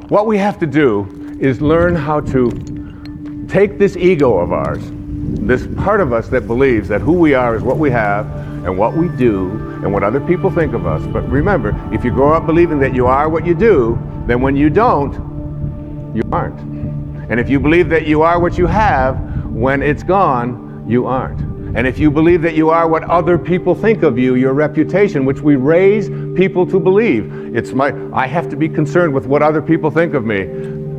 what we have to do is learn how to take this ego of ours, this part of us that believes that who we are is what we have and what we do and what other people think of us. But remember, if you grow up believing that you are what you do, then when you don't, you aren't. And if you believe that you are what you have, when it's gone, you aren't. And if you believe that you are what other people think of you, your reputation, which we raise people to believe, I have to be concerned with what other people think of me.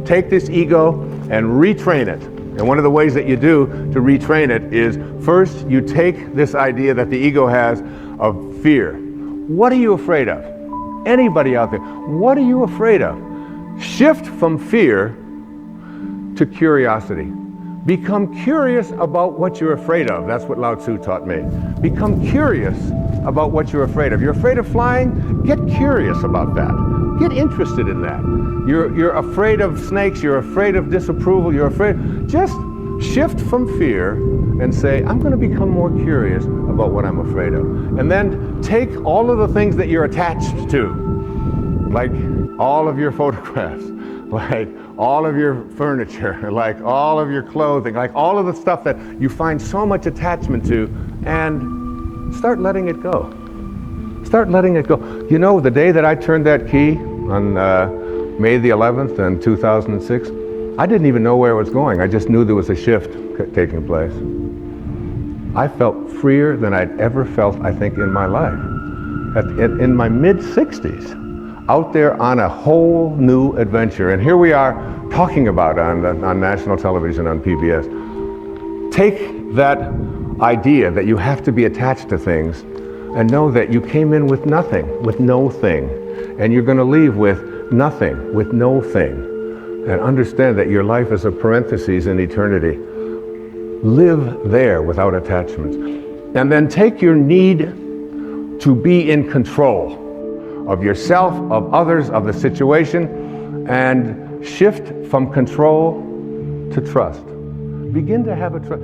Take this ego and retrain it. And one of the ways that you do to retrain it is, first, you take this idea that the ego has of fear. What are you afraid of? Anybody out there, what are you afraid of? Shift from fear to curiosity. Become curious about what you're afraid of. That's what Lao Tzu taught me. Become curious about what you're afraid of. You're afraid of flying? Get curious about that. Get interested in that. You're afraid of snakes, you're afraid of disapproval, you're afraid. Just shift from fear and say, I'm going to become more curious about what I'm afraid of. And then take all of the things that you're attached to, like all of your photographs, like all of your furniture, like all of your clothing, like all of the stuff that you find so much attachment to, and start letting it go. Start letting it go. You know, the day that I turned that key on May the 11th in 2006, I didn't even know where it was going. I just knew there was a shift taking place. I felt freer than I'd ever felt, I think, in my life. In my mid-60s. Out there on a whole new adventure. And here we are talking about on national television, on PBS. Take that idea that you have to be attached to things and know that you came in with nothing, with no thing. And you're going to leave with nothing, with no thing. And understand that your life is a parenthesis in eternity. Live there without attachments. And then take your need to be in control of yourself, of others, of the situation, and shift from control to trust. Begin to have a trust.